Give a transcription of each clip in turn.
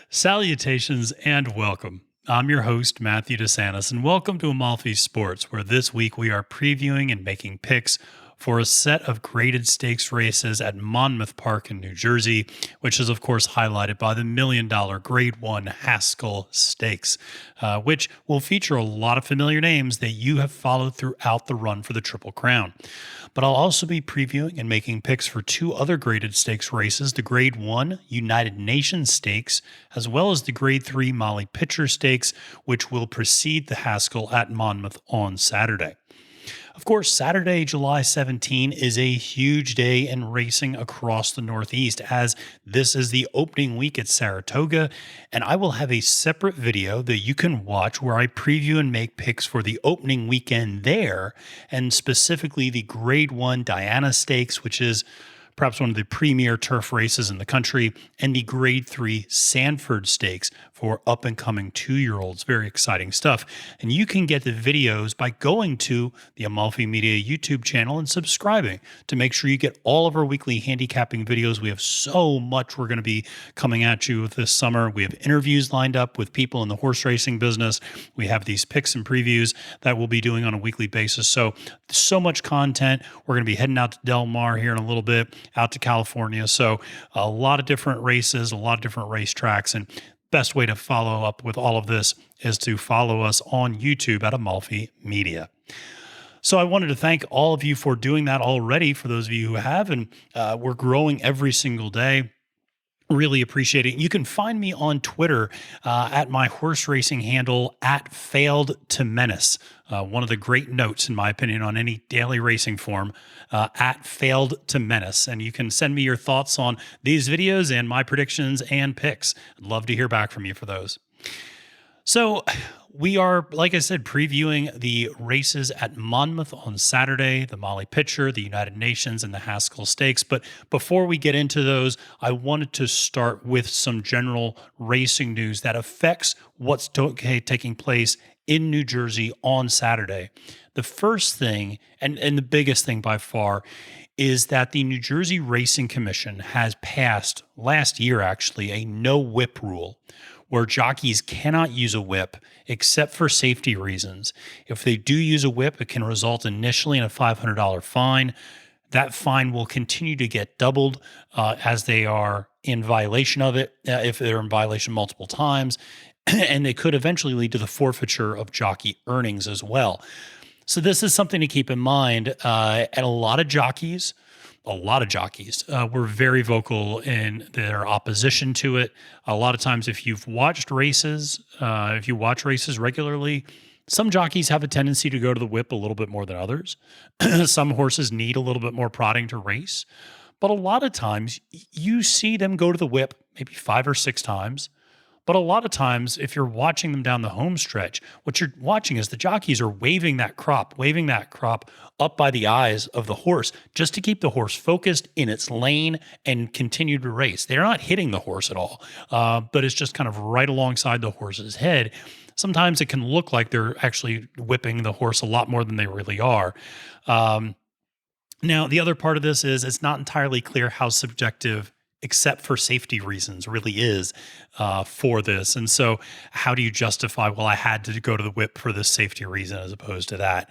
Salutations and welcome. I'm your host, Matthew DeSantis, and welcome to Amalfi Sports, where this week we are previewing and making picks for a set of graded stakes races at Monmouth Park in New Jersey, which is, of course, highlighted by the $1 million Grade 1 Haskell Stakes, which will feature a lot of familiar names that you have followed throughout the run for the Triple Crown. But I'll also be previewing and making picks for two other graded stakes races, the Grade 1 United Nations Stakes, as well as the Grade 3 Molly Pitcher Stakes, which will precede the Haskell at Monmouth on Saturday. Of course, Saturday, July 17 is a huge day in racing across the Northeast, as this is the opening week at Saratoga, and I will have a separate video that you can watch where I preview and make picks for the opening weekend there, and specifically the Grade 1 Diana Stakes, which is perhaps one of the premier turf races in the country, and the Grade 3 Sanford Stakes for up-and-coming 2-year-olds. Very exciting stuff. And you can get the videos by going to the Amalfi Media YouTube channel and subscribing to make sure you get all of our weekly handicapping videos. We have so much we're going to be coming at you this summer. We have interviews lined up with people in the horse racing business. We have these picks and previews that we'll be doing on a weekly basis. So much content. We're going to be heading out to Del Mar here in a little bit, out to California. So a lot of different races, a lot of different racetracks, and best way to follow up with all of this is to follow us on YouTube at Amalfi Media. So I wanted to thank all of you for doing that already, for those of you who have, and we're growing every single day. Really appreciate it. You can find me on Twitter at my horse racing handle at Failed to Menace. One of the great notes, in my opinion, on any daily racing form, at Failed to Menace. And you can send me your thoughts on these videos and my predictions and picks. I'd love to hear back from you for those. So we are, like I said, previewing the races at Monmouth on Saturday, the Molly Pitcher, the United Nations, and the Haskell Stakes. But before we get into those, I wanted to start with some general racing news that affects what's taking place in New Jersey on Saturday. The first thing, and the biggest thing by far, is that the New Jersey Racing Commission has passed, last year actually, a no whip rule, where jockeys cannot use a whip except for safety reasons. If they do use a whip, it can result initially in a $500 fine. That fine will continue to get doubled as they are in violation of it, if they're in violation multiple times, and they could eventually lead to the forfeiture of jockey earnings as well. So this is something to keep in mind, and a lot of jockeys were very vocal in their opposition to it. A lot of times, if you've watched races, if you watch races regularly, some jockeys have a tendency to go to the whip a little bit more than others. Some horses need a little bit more prodding to race. But a lot of times, you see them go to the whip maybe 5 or 6 times. But a lot of times, if you're watching them down the home stretch, what you're watching is the jockeys are waving that crop up by the eyes of the horse just to keep the horse focused in its lane and continue to race. They're not hitting the horse at all, but it's just kind of right alongside the horse's head. Sometimes it can look like they're actually whipping the horse a lot more than they really are. Now, the other part of this is it's not entirely clear how subjective, except for safety reasons, really is for this. And so how do you justify, well, I had to go to the whip for this safety reason as opposed to that?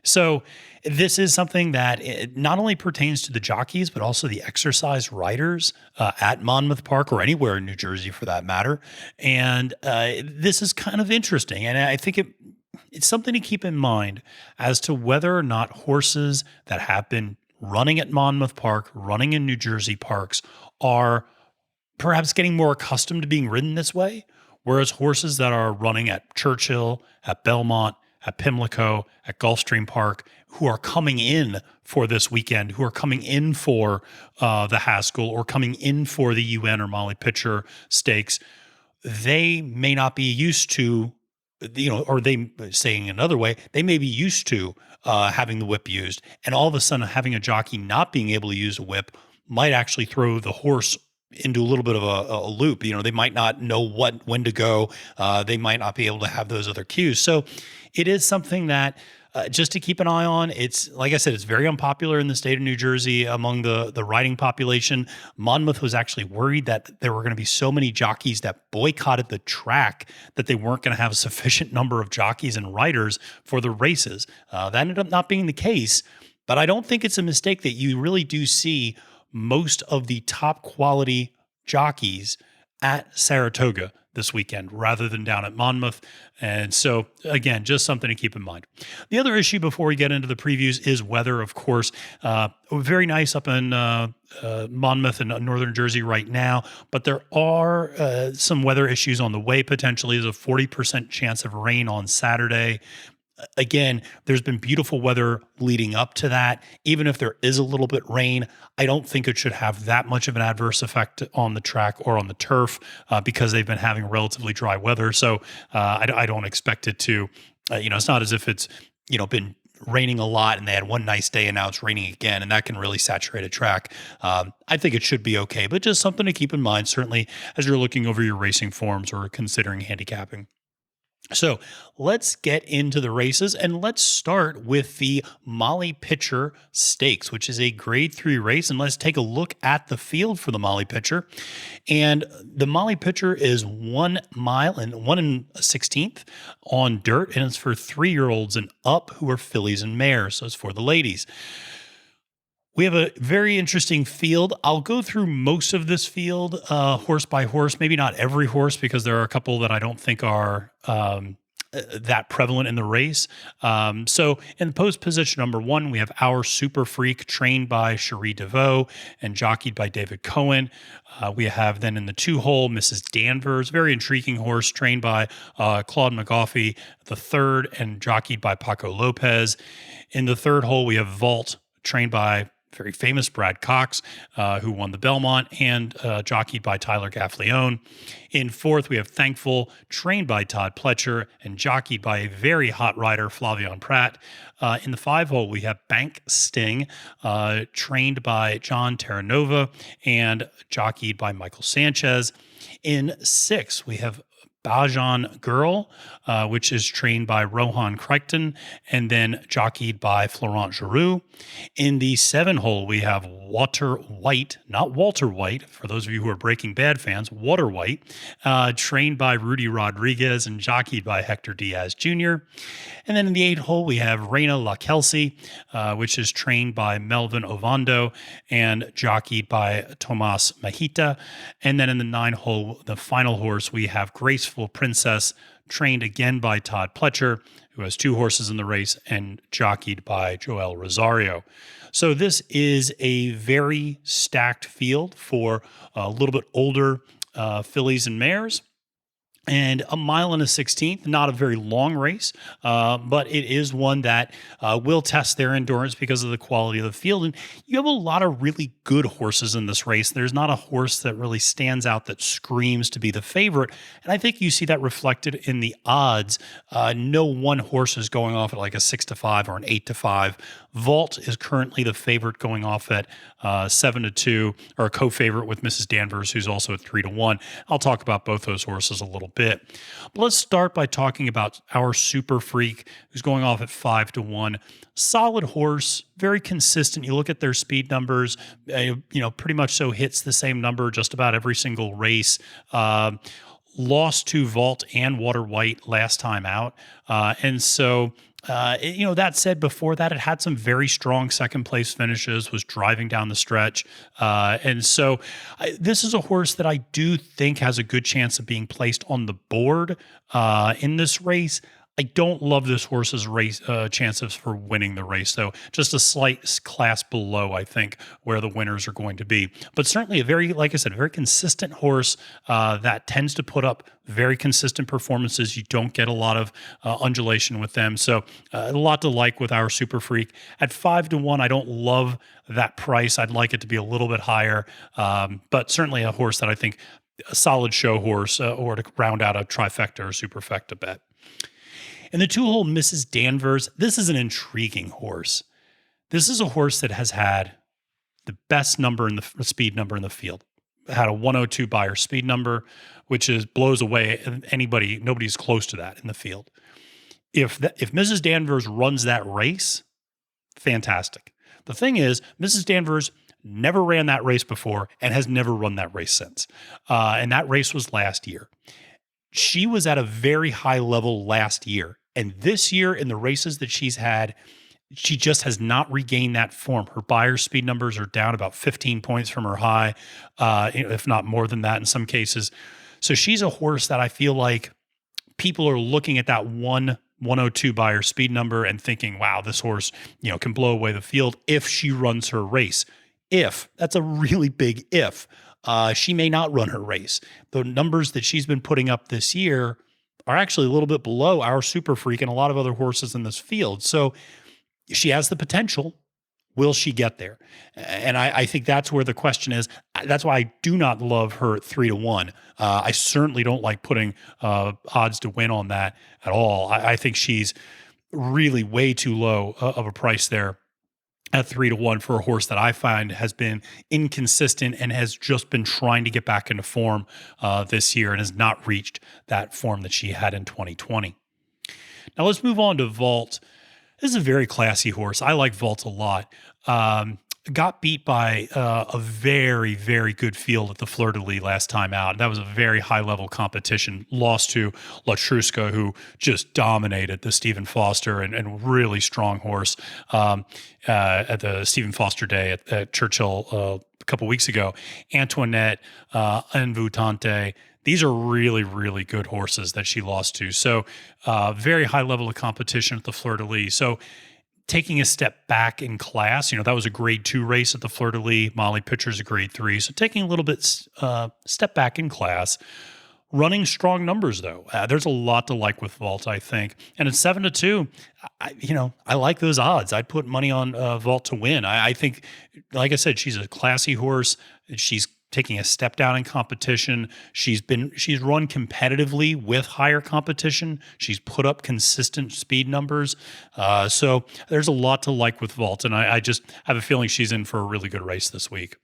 So this is something that it not only pertains to the jockeys, but also the exercise riders at Monmouth Park or anywhere in New Jersey for that matter. And this is kind of interesting. And I think it's something to keep in mind as to whether or not horses that have been running at Monmouth Park, running in New Jersey parks, are perhaps getting more accustomed to being ridden this way, whereas horses that are running at Churchill, at Belmont, at Pimlico, at Gulfstream Park, who are coming in for this weekend, who are coming in for the Haskell or coming in for the UN or Molly Pitcher Stakes, they may not be used to, or they, saying another way, they may be used to having the whip used, and all of a sudden having a jockey not being able to use a whip might actually throw the horse into a little bit of a loop. They might not know when to go. They might not be able to have those other cues. So it is something that just to keep an eye on. It's like I said, it's very unpopular in the state of New Jersey among the riding population. Monmouth was actually worried that there were going to be so many jockeys that boycotted the track that they weren't going to have a sufficient number of jockeys and riders for the races. That ended up not being the case, but I don't think it's a mistake that you really do see most of the top quality jockeys at Saratoga this weekend rather than down at Monmouth. And so, again, just something to keep in mind. The other issue before we get into the previews is weather, of course. Very nice up in Monmouth and northern Jersey right now, but there are some weather issues on the way potentially. There's a 40% chance of rain on Saturday. Again, there's been beautiful weather leading up to that. Even if there is a little bit rain, I don't think it should have that much of an adverse effect on the track or on the turf because they've been having relatively dry weather. So I don't expect it to, it's not as if it's, been raining a lot and they had one nice day and now it's raining again, and that can really saturate a track. I think it should be okay, but just something to keep in mind, certainly as you're looking over your racing forms or considering handicapping. So let's get into the races, and let's start with the Molly Pitcher Stakes, which is a grade 3 race. And let's take a look at the field for the Molly Pitcher. And the Molly Pitcher is 1 mile and 1 1/16 on dirt, and it's for 3-year-olds and up who are fillies and mares. So it's for the ladies. We have a very interesting field. I'll go through most of this field horse by horse, maybe not every horse because there are a couple that I don't think are that prevalent in the race. So in post position number 1, we have Our Super Freak, trained by Cherie DeVoe and jockeyed by David Cohen. We have then in the 2-hole, Mrs. Danvers, very intriguing horse, trained by Claude McGoffey the third and jockeyed by Paco Lopez. In the 3rd hole, we have Vault, trained by very famous Brad Cox, who won the Belmont, and jockeyed by Tyler Gaffleone. In 4th, we have Thankful, trained by Todd Pletcher and jockeyed by a very hot rider, Flavion Pratt. In the 5-hole, we have Bank Sting, trained by John Terranova and jockeyed by Michael Sanchez. In 6, we have Bajan Girl, which is trained by Rohan Crichton and then jockeyed by Florent Giroux. In the 7-hole, we have Water White, not Walter White, for those of you who are Breaking Bad fans, Water White, trained by Rudy Rodriguez and jockeyed by Hector Diaz Jr. And then in the 8th hole, we have Reina La Kelsey, which is trained by Melvin Ovando and jockeyed by Tomas Mahita. And then in the 9th hole, the final horse, we have Graceful Princess, trained again by Todd Pletcher, who has 2 horses in the race, and jockeyed by Joel Rosario. So this is a very stacked field for a little bit older fillies and mares. And 1 mile and 1/16, not a very long race, but it is one that will test their endurance because of the quality of the field. And you have a lot of really good horses in this race. There's not a horse that really stands out that screams to be the favorite. And I think you see that reflected in the odds. No one horse is going off at like a 6-5 or an 8-5. Vault is currently the favorite, going off at 7-2, or a co-favorite with Mrs. Danvers, who's also at 3-1. I'll talk about both those horses a little bit. But let's start by talking about Our Super Freak, who's going off at 5-1. Solid horse, very consistent. You look at their speed numbers, pretty much so hits the same number just about every single race. Lost to Vault and Water White last time out. And so that said, before that, it had some very strong second place finishes, was driving down the stretch. And so this is a horse that I do think has a good chance of being placed on the board in this race. I don't love this horse's race chances for winning the race, though. Just a slight class below, I think, where the winners are going to be. But certainly a very, like I said, a very consistent horse that tends to put up very consistent performances. You don't get a lot of undulation with them. So a lot to like with Our Super Freak. At 5-1, I don't love that price. I'd like it to be a little bit higher, but certainly a horse that I think a solid show horse or to round out a trifecta or superfecta bet. In the 2-hole, Mrs. Danvers, this is an intriguing horse. This is a horse that has had the best number in the speed number in the field. had a 102 buyer speed number, which blows away anybody. Nobody's close to that in the field. If Mrs. Danvers runs that race, fantastic. The thing is, Mrs. Danvers never ran that race before and has never run that race since. And that race was last year. She was at a very high level last year. And this year, in the races that she's had, she just has not regained that form. Her buyer speed numbers are down about 15 points from her high, if not more than that in some cases. So she's a horse that I feel like people are looking at that 102 buyer speed number and thinking, wow, this horse, can blow away the field if she runs her race. If, that's a really big if. She may not run her race. The numbers that she's been putting up this year are actually a little bit below our Super Freak and a lot of other horses in this field. So she has the potential. Will she get there? And I think that's where the question is. That's why I do not love her at 3-1. I certainly don't like putting odds to win on that at all. I think she's really way too low of a price there at 3-1 for a horse that I find has been inconsistent and has just been trying to get back into form this year and has not reached that form that she had in 2020. Now let's move on to Vault. This is a very classy horse. I like Vault a lot. Got beat by a very, very good field at the Fleur de Lis last time out. That was a very high-level competition. Lost to Latruska, who just dominated the Stephen Foster and really strong horse at the Stephen Foster Day at Churchill a couple weeks ago. Antoinette, Envoutante. These are really, really good horses that she lost to. So very high level of competition at the Fleur de Lis. So taking a step back in class, that was a grade 2 race at the Fleur de Lis. Molly Pitcher's a grade 3. So taking a little bit step back in class, running strong numbers though. There's a lot to like with Vault, I think. And at 7-2, I like those odds. I'd put money on Vault to win. I think, like I said, she's a classy horse. She's taking a step down in competition. She's run competitively with higher competition. She's put up consistent speed numbers. So there's a lot to like with Vault, and I just have a feeling she's in for a really good race this week.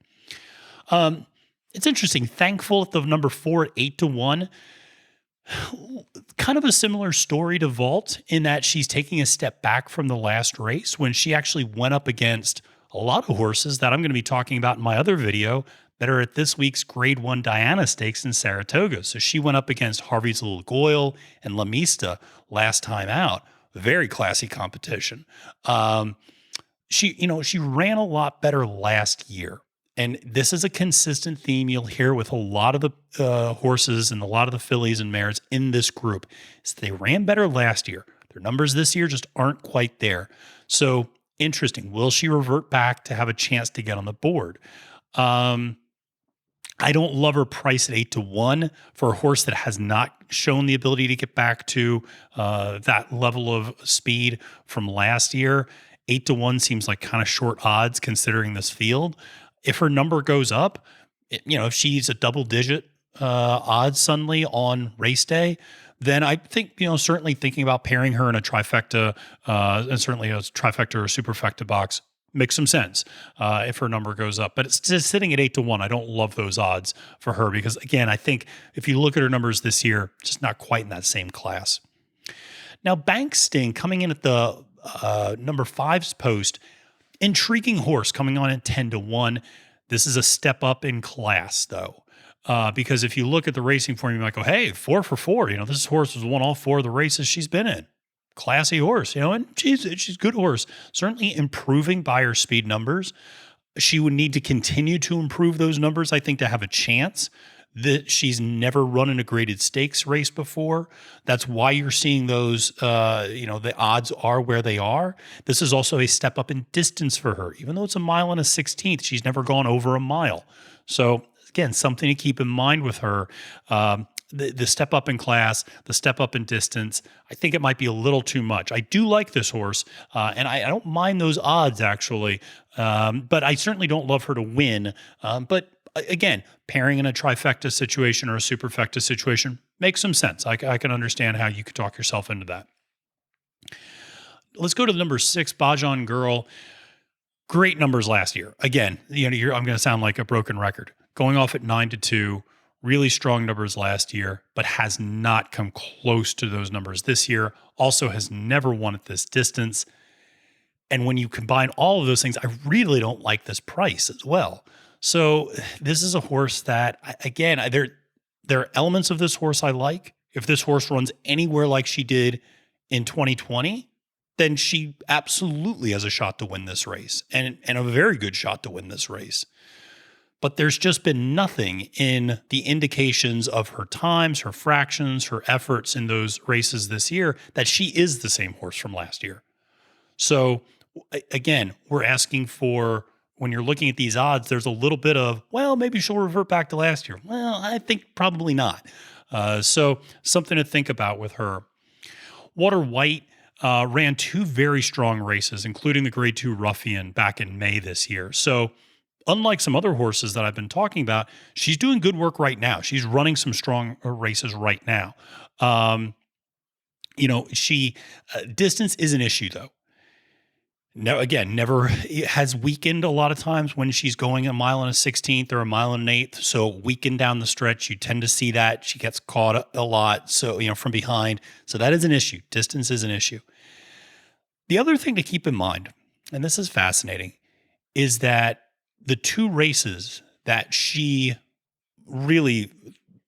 It's interesting. Thankful at the number 4 at 8-1. Kind of a similar story to Vault in that she's taking a step back from the last race when she actually went up against a lot of horses that I'm going to be talking about in my other video that are at this week's Grade 1 Diana Stakes in Saratoga. So she went up against Harvey's Little Goyle and La Mista last time out. Very classy competition. She ran a lot better last year. And this is a consistent theme you'll hear with a lot of the horses and a lot of the fillies and mares in this group. Is they ran better last year. Their numbers this year just aren't quite there. So interesting. Will she revert back to have a chance to get on the board? I don't love her price at 8-1 for a horse that has not shown the ability to get back to that level of speed from last year. 8-1 seems like kind of short odds considering this field. If her number goes up, if she's a double-digit odds suddenly on race day, then I think, certainly thinking about pairing her in a trifecta, and certainly a trifecta or superfecta box makes some sense if her number goes up. But it's just sitting at 8-1. I don't love those odds for her because, again, I think if you look at her numbers this year, just not quite in that same class. Now, Bank Sting coming in at the number 5's post, intriguing horse coming on at 10-1. This is a step up in class, though. Because if you look at the racing form, you might go, hey, 4 for 4. This horse has won all 4 of the races she's been in. Classy horse, and she's a good horse. Certainly improving by her speed numbers. She would need to continue to improve those numbers, I think, to have a chance. That she's never run in a graded stakes race before. That's why you're seeing those, the odds are where they are. This is also a step up in distance for her. Even though it's 1 mile and a 16th, she's never gone over 1 mile. So again, something to keep in mind with her. The step up in class, the step up in distance, I think it might be a little too much. I do like this horse, and I don't mind those odds, actually, but I certainly don't love her to win. But again, pairing in a trifecta situation or a superfecta situation makes some sense. I can understand how you could talk yourself into that. Let's go to the number 6, Bajan Girl. Great numbers last year. Again, I'm going to sound like a broken record. going off at 9-2, really strong numbers last year, but has not come close to those numbers this year. Also has never won at this distance. And when you combine all of those things, I really don't like this price as well. So this is a horse that, again, there are elements of this horse I like. If this horse runs anywhere like she did in 2020, then she absolutely has a shot to win this race, and a very good shot to win this race. But there's just been nothing in the indications of her times, her fractions, her efforts in those races this year that she is the same horse from last year. So again, we're asking for, when you're looking at these odds, there's a little bit of, well, maybe she'll revert back to last year. Well, I think probably not. So something to think about with her. Water White ran 2 very strong races, including the Grade 2 Ruffian back in May this year. So unlike some other horses that I've been talking about, she's doing good work right now. She's running some strong races right now. Distance is an issue though. No, again, never has weakened a lot of times when she's going a mile and a 16th or a mile and an eighth. So weakened down the stretch, you tend to see that. She gets caught a lot, so from behind. So that is an issue. Distance is an issue. The other thing to keep in mind, and this is fascinating, is that the 2 races that she really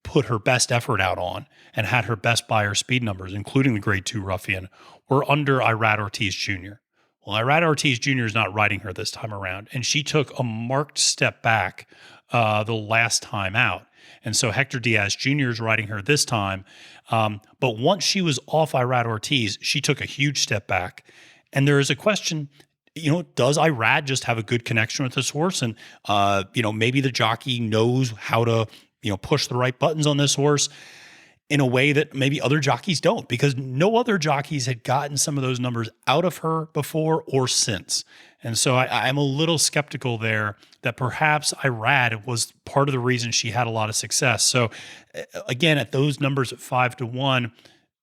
put her best effort out on and had her best buyer speed numbers, including the Grade 2 Ruffian, were under Irad Ortiz Jr. Well, Irad Ortiz Jr. is not riding her this time around, and she took a marked step back the last time out. And so Hector Diaz Jr. is riding her this time. But once she was off Irad Ortiz, she took a huge step back. And there is a question, does Irad just have a good connection with this horse? And, maybe the jockey knows how to, push the right buttons on this horse in a way that maybe other jockeys don't, because no other jockeys had gotten some of those numbers out of her before or since. And so I'm a little skeptical there that perhaps Irad was part of the reason she had a lot of success. So again, at those numbers at 5-1,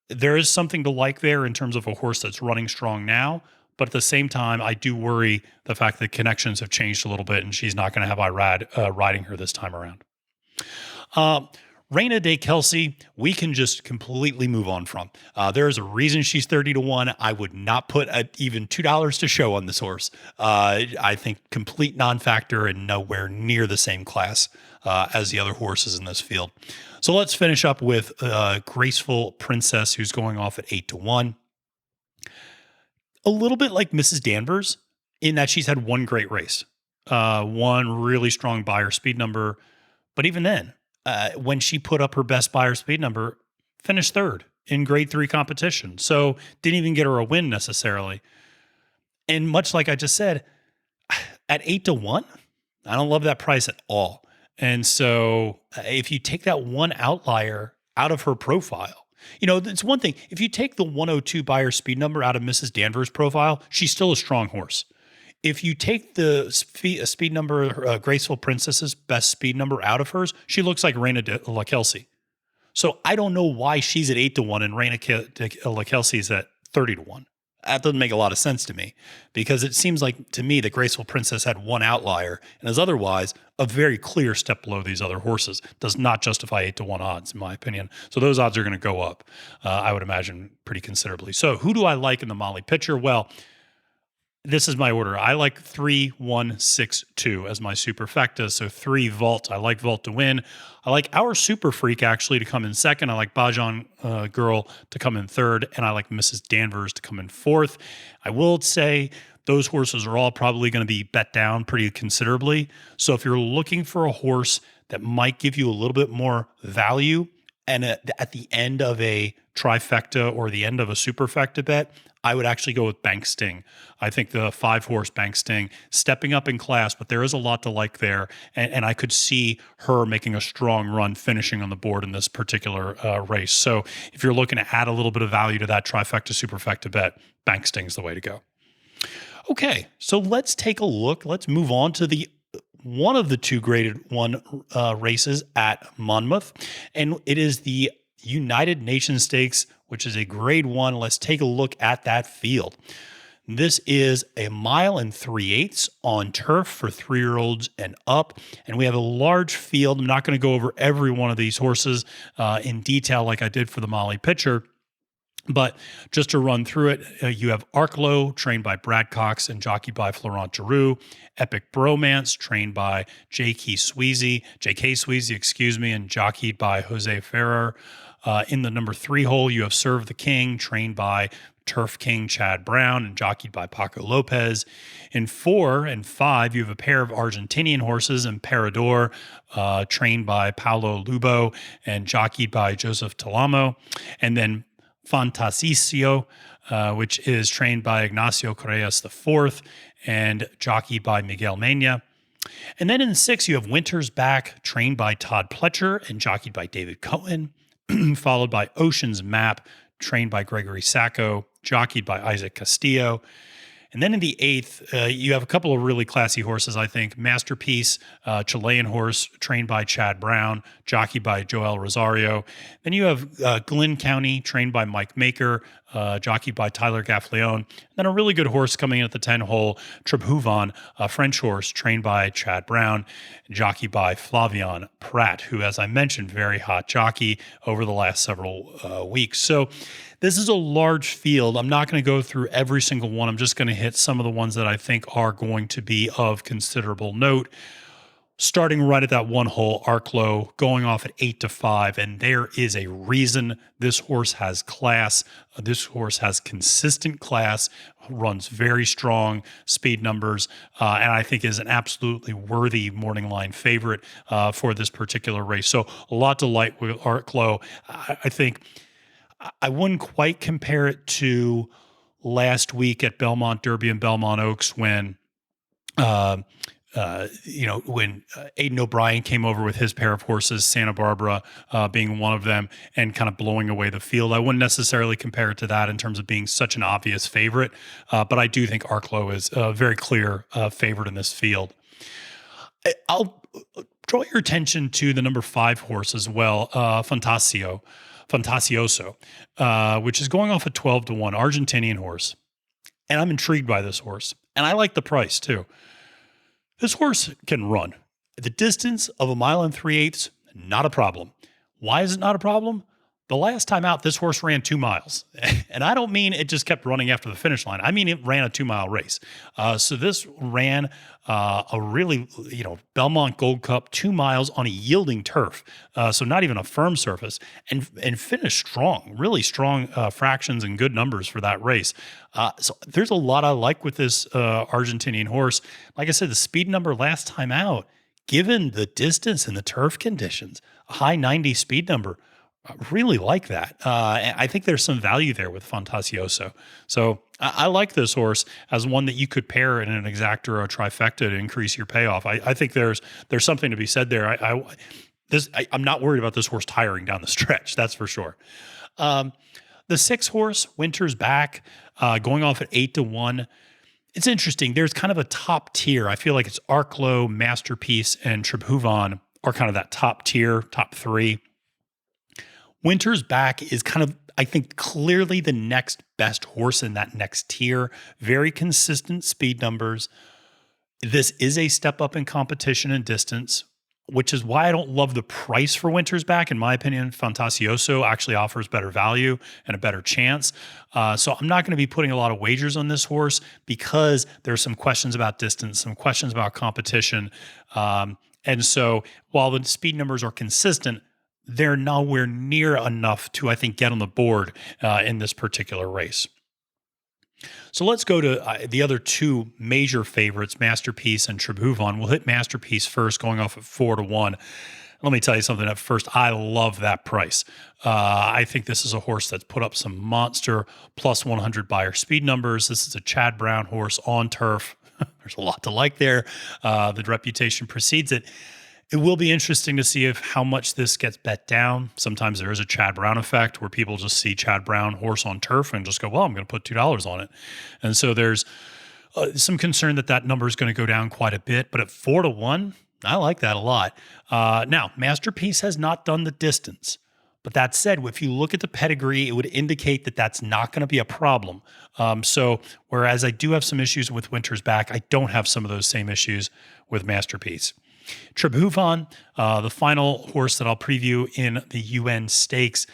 there is something to like there in terms of a horse that's running strong now. But at the same time, I do worry the fact that connections have changed a little bit and she's not going to have Irad riding her this time around. Reina de Kelsey, we can just completely move on from. There is a reason she's 30-1. I would not put even $2 to show on this horse. I think complete non-factor and nowhere near the same class as the other horses in this field. So let's finish up with Graceful Princess, who's going off at 8-1. A little bit like Mrs. Danvers in that she's had one great race, one really strong buyer speed number. But even then, when she put up her best buyer speed number, finished 3rd in Grade 3 competition. So didn't even get her a win necessarily. And much like I just said, at 8-1, I don't love that price at all. And so if you take that one outlier out of her profile, it's one thing. If you take the 102 buyer speed number out of Mrs. Danvers' profile, she's still a strong horse. If you take the speed number, Graceful Princess's best speed number out of hers, she looks like Reina de la Kelsey. So I don't know why she's at 8-1 and Reina de la Kelsey is at 30-1. That doesn't make a lot of sense to me, because it seems like to me that Graceful Princess had one outlier and is otherwise a very clear step below these other horses. Does not justify 8-1 odds, in my opinion. So those odds are going to go up, I would imagine, pretty considerably. So who do I like in the Molly Pitcher? Well, this is my order. I like 3, 1, 6, 2 as my superfecta. So 3 Vault. I like Vault to win. I like Our Super Freak actually to come in 2nd. I like Bajan Girl to come in 3rd. And I like Mrs. Danvers to come in 4th. I will say those horses are all probably going to be bet down pretty considerably. So if you're looking for a horse that might give you a little bit more value, and at the end of a trifecta or the end of a superfecta bet, I would actually go with Bank Sting. I think the 5-horse Bank Sting stepping up in class, but there is a lot to like there. And I could see her making a strong run finishing on the board in this particular race. So if you're looking to add a little bit of value to that trifecta superfecta bet, Bank Sting's the way to go. Okay, so let's take a look. Let's move on to the one of the 2 graded 1 races at Monmouth, and it is the United Nations Stakes, which is a Grade 1. Let's take a look at that field. This is a 1.3 miles on turf for 3-year-olds and up. And we have a large field. I'm not going to go over every one of these horses in detail like I did for the Molly Pitcher. But just to run through it, you have Arklow, trained by Brad Cox and jockeyed by Florent Giroux. Epic Bromance, trained by J.K. Sweezy, and jockeyed by Jose Ferrer. In the number 3 hole, you have Serve the King, trained by Turf King Chad Brown and jockeyed by Paco Lopez. In 4 and 5, you have a pair of Argentinian horses, Emperador, trained by Paulo Lubo and jockeyed by Joseph Talamo. And then Fantasio, which is trained by Ignacio Correas IV and jockeyed by Miguel Mena. And then in 6, you have Winter's Back, trained by Todd Pletcher and jockeyed by David Cohen, followed by Ocean's Map, trained by Gregory Sacco, jockeyed by Isaac Castillo. And then in the 8th, you have a couple of really classy horses, I think. Masterpiece, Chilean horse, trained by Chad Brown, jockeyed by Joel Rosario. Then you have Glenn County, trained by Mike Maker, jockeyed by Tyler Gaffleon. And then a really good horse coming in at the 10-hole, Trebhuvan, a French horse, trained by Chad Brown, jockeyed by Flavian Pratt, who, as I mentioned, very hot jockey over the last several weeks. So this is a large field. I'm not going to go through every single one. I'm just going to hit some of the ones that I think are going to be of considerable note. Starting right at that 1 hole, Arklow, going off at 8-5, and there is a reason this horse has class. This horse has consistent class, runs very strong speed numbers, and I think is an absolutely worthy morning line favorite for this particular race. So a lot to like with Arklow. I think I wouldn't quite compare it to last week at Belmont Derby and Belmont Oaks when Aidan O'Brien came over with his pair of horses, Santa Barbara being one of them, and kind of blowing away the field. I wouldn't necessarily compare it to that in terms of being such an obvious favorite, but I do think Arklow is a very clear favorite in this field. I'll draw your attention to the number 5 horse as well, Fantasioso, which is going off at 12-1, Argentinian horse. And I'm intrigued by this horse. And I like the price too. This horse can run. The distance of 1.3 miles, not a problem. Why is it not a problem? The last time out, this horse ran 2 miles. And I don't mean it just kept running after the finish line. I mean it ran a 2-mile race. So this ran a really, Belmont Gold Cup 2 miles on a yielding turf. So not even a firm surface. And finished strong, really strong fractions and good numbers for that race. So there's a lot I like with this Argentinian horse. Like I said, the speed number last time out, given the distance and the turf conditions, a high 90 speed number, I really like that. I think there's some value there with Fantasioso. So I like this horse as one that you could pair in an exacta or a trifecta to increase your payoff. I think there's something to be said there. I'm not worried about this horse tiring down the stretch. That's for sure. The 6 horse, Winter's Back, going off at 8-1. It's interesting. There's kind of a top tier. I feel like it's Arklow, Masterpiece, and Trebhuvan are kind of that top tier, top 3. Winter's Back is kind of, I think, clearly the next best horse in that next tier. Very consistent speed numbers. This is a step up in competition and distance, which is why I don't love the price for Winter's Back. In my opinion, Fantasioso actually offers better value and a better chance. So I'm not going to be putting a lot of wagers on this horse because there's some questions about distance, some questions about competition. And so while the speed numbers are consistent, they're nowhere near enough to, I think, get on the board in this particular race. So let's go to the other 2 major favorites, Masterpiece and Trebhuvan. We'll hit Masterpiece first, going off at 4-1. Let me tell you something at first. I love that price. I think this is a horse that's put up some monster plus 100 buyer speed numbers. This is a Chad Brown horse on turf. There's a lot to like there. The reputation precedes it. It will be interesting to see how much this gets bet down. Sometimes there is a Chad Brown effect where people just see Chad Brown horse on turf and just go, well, I'm going to put $2 on it. And so there's some concern that number is going to go down quite a bit. But at 4-1, I like that a lot. Now, Masterpiece has not done the distance, But that said, if you look at the pedigree, it would indicate that that's not going to be a problem. So whereas I do have some issues with Winter's Back, I don't have some of those same issues with Masterpiece. Tribhuvan, the final horse that I'll preview in the UN Stakes,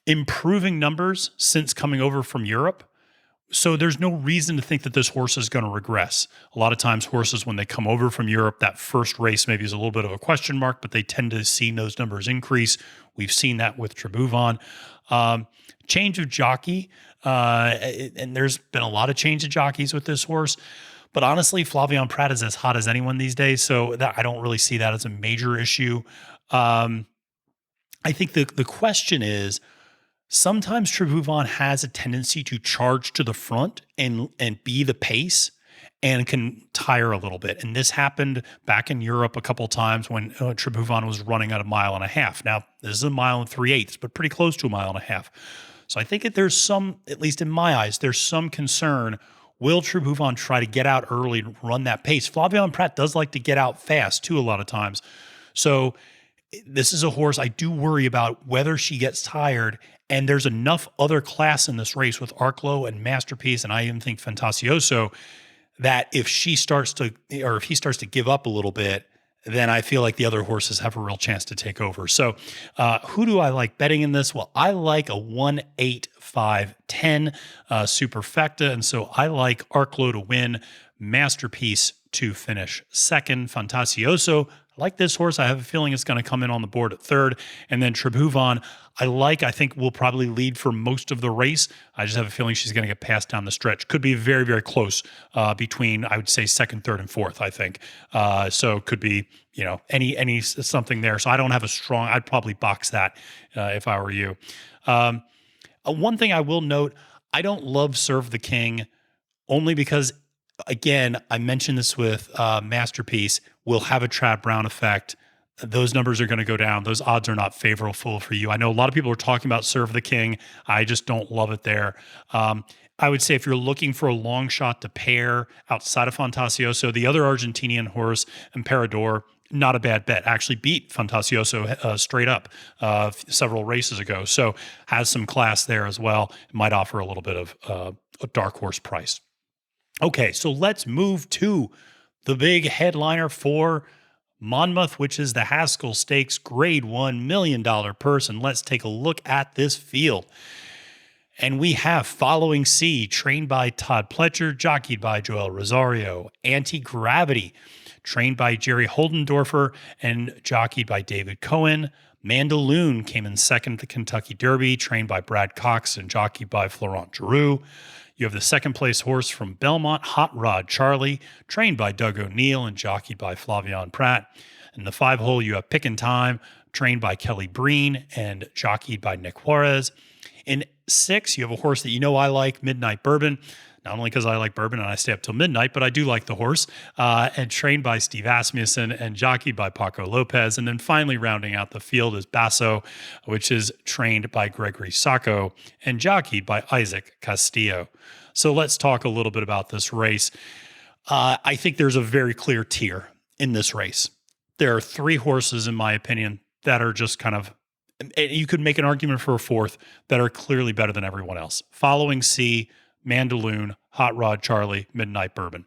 improving numbers since coming over from Europe. So there's no reason to think that this horse is going to regress. A lot of times horses, when they come over from Europe, that first race maybe is a little bit of a question mark, but they tend to see those numbers increase. We've seen that with Tribhuvan. Change of jockey, and there's been a lot of change of jockeys with this horse. But honestly, Flavien Prat is as hot as anyone these days, so I don't really see that as a major issue. I think the question is, sometimes Tribhuvan has a tendency to charge to the front and be the pace and can tire a little bit. And this happened back in Europe a couple times when Tribhuvan was running at 1.5 miles. Now, this is 1 3/8 miles, but pretty close to 1.5 miles. So I think that there's some, at least in my eyes, there's some concern. Will Tribhuvan try to get out early and run that pace? Flavien Prat does like to get out fast too a lot of times. So this is a horse I do worry about whether she gets tired, and there's enough other class in this race with Arklow and Masterpiece, and I even think Fantasioso, that if he starts to give up a little bit, then I feel like the other horses have a real chance to take over. So who do I like betting in this? Well, I like a 1, 8, 5, 10 superfecta, and so I like Arklow to win, Masterpiece to finish second, Fantasioso. I like this horse. I have a feeling it's going to come in on the board at third. And then Tribhuvan, I think will probably lead for most of the race. I just have a feeling she's going to get passed down the stretch. Could be very, very close between, I would say, second, third, and fourth, I think. So it could be, any something there. So I don't have a strong, I'd probably box that if I were you. One thing I will note, I don't love Serve the King only because, again, I mentioned this with Masterpiece, will have a Trad Brown effect. Those numbers are going to go down. Those odds are not favorable for you. I know a lot of people are talking about Serve the King. I just don't love it there. I would say if you're looking for a long shot to pair outside of Fantasioso, the other Argentinian horse, Emperador, not a bad bet. Actually beat Fantasioso straight up several races ago. So has some class there as well. It might offer a little bit of a dark horse price. Okay, so let's move to the big headliner for Monmouth, which is the Haskell Stakes Grade 1 $1 million purse. And let's take a look at this field. And we have Following Sea, trained by Todd Pletcher, jockeyed by Joel Rosario. Anti-Gravity, trained by Jerry Holdendorfer and jockeyed by David Cohen. Mandaloon came in second at the Kentucky Derby, trained by Brad Cox and jockeyed by Florent Giroux. You have the second place horse from Belmont, Hot Rod Charlie, trained by Doug O'Neill and jockeyed by Flavien Prat. In the 5-hole, you have Pick and Time, trained by Kelly Breen and jockeyed by Nick Juarez. In 6, you have a horse that I like, Midnight Bourbon, not only because I like bourbon and I stay up till midnight, but I do like the horse, and trained by Steve Asmussen and jockeyed by Paco Lopez. And then finally rounding out the field is Basso, which is trained by Gregory Sacco and jockeyed by Isaac Castillo. So let's talk a little bit about this race. I think there's a very clear tier in this race. There are 3 horses, in my opinion, that are just kind of, you could make an argument for a fourth, that are clearly better than everyone else. Following Sea, Mandaloon, Hot Rod Charlie, Midnight Bourbon.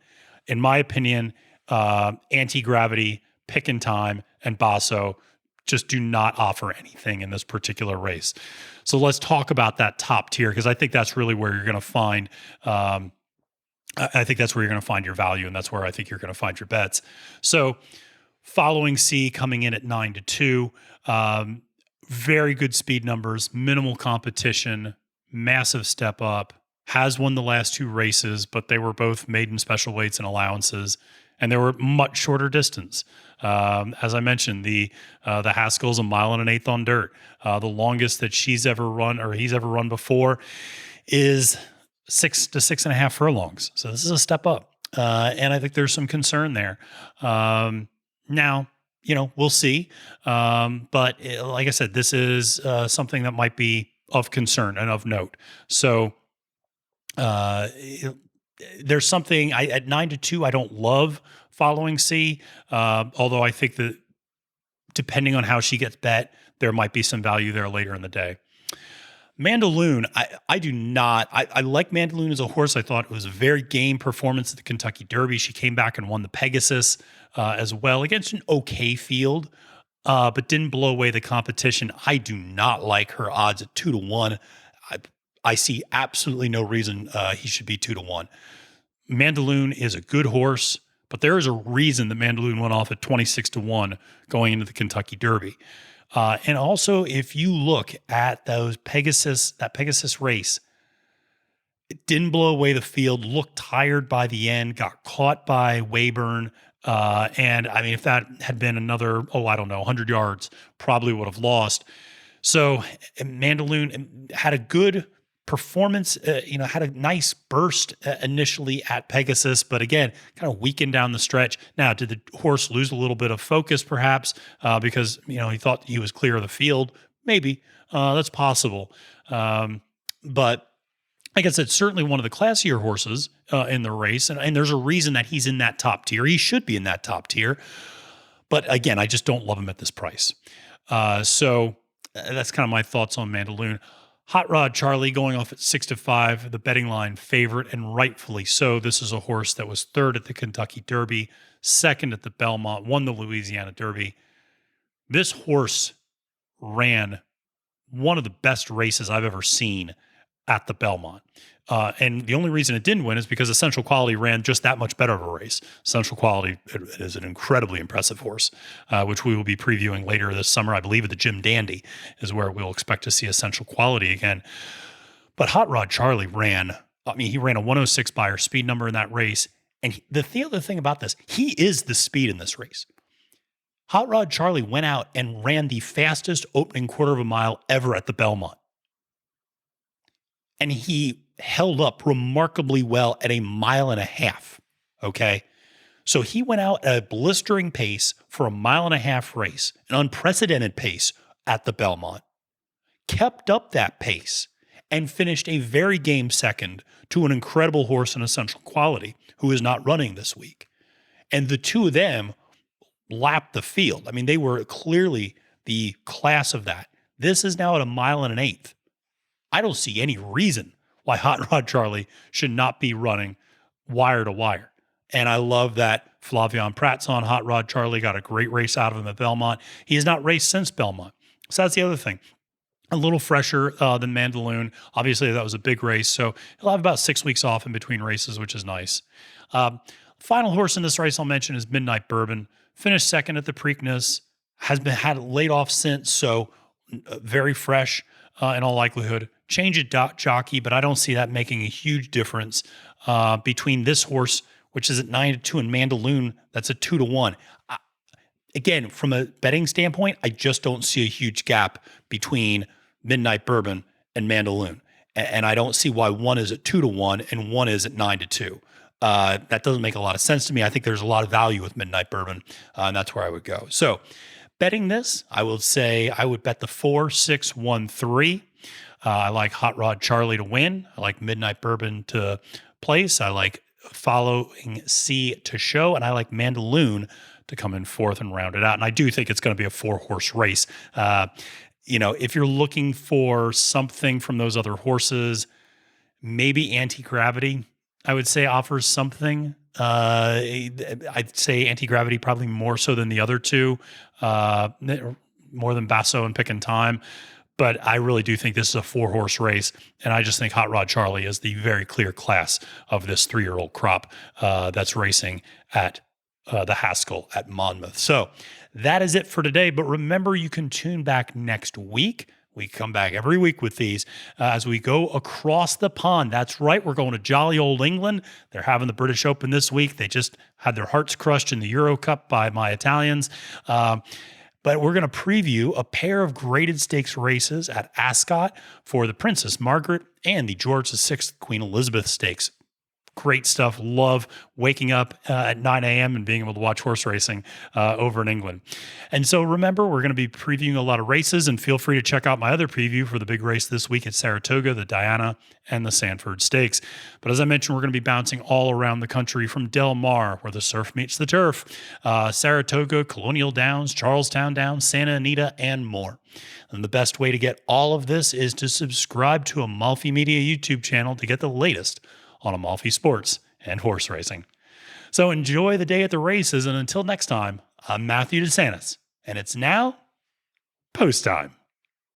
In my opinion, Anti-Gravity, Pick and Time, and Basso just do not offer anything in this particular race. So let's talk about that top tier, because I think that's really where you're going to find I think that's where you're going to find your value, and that's where I think you're going to find your bets. So Following Sea coming in at 9-2. Very good speed numbers, minimal competition, massive step up. Has won the last 2 races, but they were both maiden special weights and allowances, and they were much shorter distance. As I mentioned, the Haskell's 1 1/8 miles on dirt. The longest that she's ever run, or he's ever run before, is 6 to 6.5 furlongs. So this is a step up, and I think there's some concern there. Now, we'll see. But like I said, this is something that might be of concern and of note. So there's something at 9-2. I don't love Following Sea, although I think that depending on how she gets bet, there might be some value there later in the day. Mandaloun, I do not. I like Mandaloun as a horse. I thought it was a very game performance at the Kentucky Derby. She came back and won the Pegasus as well against an okay field, but didn't blow away the competition. I do not like her odds at 2-1. I see absolutely no reason he should be 2-1. Mandaloun is a good horse, but there is a reason that Mandaloun went off at 26-1 going into the Kentucky Derby. And also, if you look at that Pegasus race, it didn't blow away the field, looked tired by the end, got caught by Weyburn. And I mean, if that had been another, 100 yards, probably would have lost. So Mandaloun had a good performance, had a nice burst initially at Pegasus, but again, kind of weakened down the stretch. Now, did the horse lose a little bit of focus perhaps because, he thought he was clear of the field? Maybe. That's possible. But like I said, certainly one of the classier horses in the race, and there's a reason that he's in that top tier. He should be in that top tier. But again, I just don't love him at this price. So that's kind of my thoughts on Mandaloun. Hot Rod Charlie going off at 6-5, the betting line favorite, and rightfully so. This is a horse that was third at the Kentucky Derby, second at the Belmont, won the Louisiana Derby. This horse ran one of the best races I've ever seen at the Belmont. And the only reason it didn't win is because Essential Quality ran just that much better of a race. Essential Quality is an incredibly impressive horse, which we will be previewing later this summer. I believe at the Jim Dandy is where we'll expect to see Essential Quality again. But Hot Rod Charlie he ran a 106 Beyer speed number in that race. And the other thing about this, he is the speed in this race. Hot Rod Charlie went out and ran the fastest opening quarter of a mile ever at the Belmont. And he held up remarkably well at 1.5 miles. Okay. So he went out at a blistering pace for 1.5 miles race, an unprecedented pace at the Belmont, kept up that pace, and finished a very game second to an incredible horse in Essential Quality who is not running this week. And the two of them lapped the field. I mean, they were clearly the class of that. This is now at 1.125 miles. I don't see any reason why Hot Rod Charlie should not be running wire to wire. And I love that Flavien Prat's on Hot Rod Charlie, got a great race out of him at Belmont. He has not raced since Belmont. So that's the other thing. A little fresher than Mandaloun. Obviously, that was a big race. So he'll have about 6 weeks off in between races, which is nice. Final horse in this race I'll mention is Midnight Bourbon. Finished second at the Preakness. Has been had laid off since, so very fresh in all likelihood. Change at jockey, but I don't see that making a huge difference between this horse, which is at 9-2, and Mandaloun, that's at 2-1. Again, from a betting standpoint, I just don't see a huge gap between Midnight Bourbon and Mandaloun. And I don't see why one is at 2-1 and one is at 9-2. That doesn't make a lot of sense to me. I think there's a lot of value with Midnight Bourbon, and that's where I would go. So betting this, I would say I would bet the 4-6-1-3. I like Hot Rod Charlie to win. I like Midnight Bourbon to place. I like Following C to show. And I like Mandaloun to come in fourth and round it out. And I do think it's going to be a 4-horse race. If you're looking for something from those other horses, maybe Anti-Gravity, I would say, offers something. I'd say Anti-Gravity probably more so than the other two, more than Basso and Pick and Time. But I really do think this is a 4-horse race, and I just think Hot Rod Charlie is the very clear class of this 3-year-old crop that's racing at the Haskell at Monmouth. So that is it for today, but remember, you can tune back next week. We come back every week with these as we go across the pond. That's right. We're going to jolly old England. They're having the British Open this week. They just had their hearts crushed in the Euro Cup by my Italians. But we're going to preview a pair of graded stakes races at Ascot for the Princess Margaret and the George VI Queen Elizabeth Stakes. great stuff. Love waking up at 9 a.m. and being able to watch horse racing over in England. And so remember, we're going to be previewing a lot of races, and feel free to check out my other preview for the big race this week at Saratoga, the Diana, and the Sanford Stakes. But as I mentioned, we're going to be bouncing all around the country from Del Mar, where the surf meets the turf, Saratoga, Colonial Downs, Charlestown Downs, Santa Anita, and more. And the best way to get all of this is to subscribe to Amalfi Media YouTube channel to get the latest on Amalfi sports and horse racing. So enjoy the day at the races, and until next time, I'm Matthew DeSantis, and it's now post time.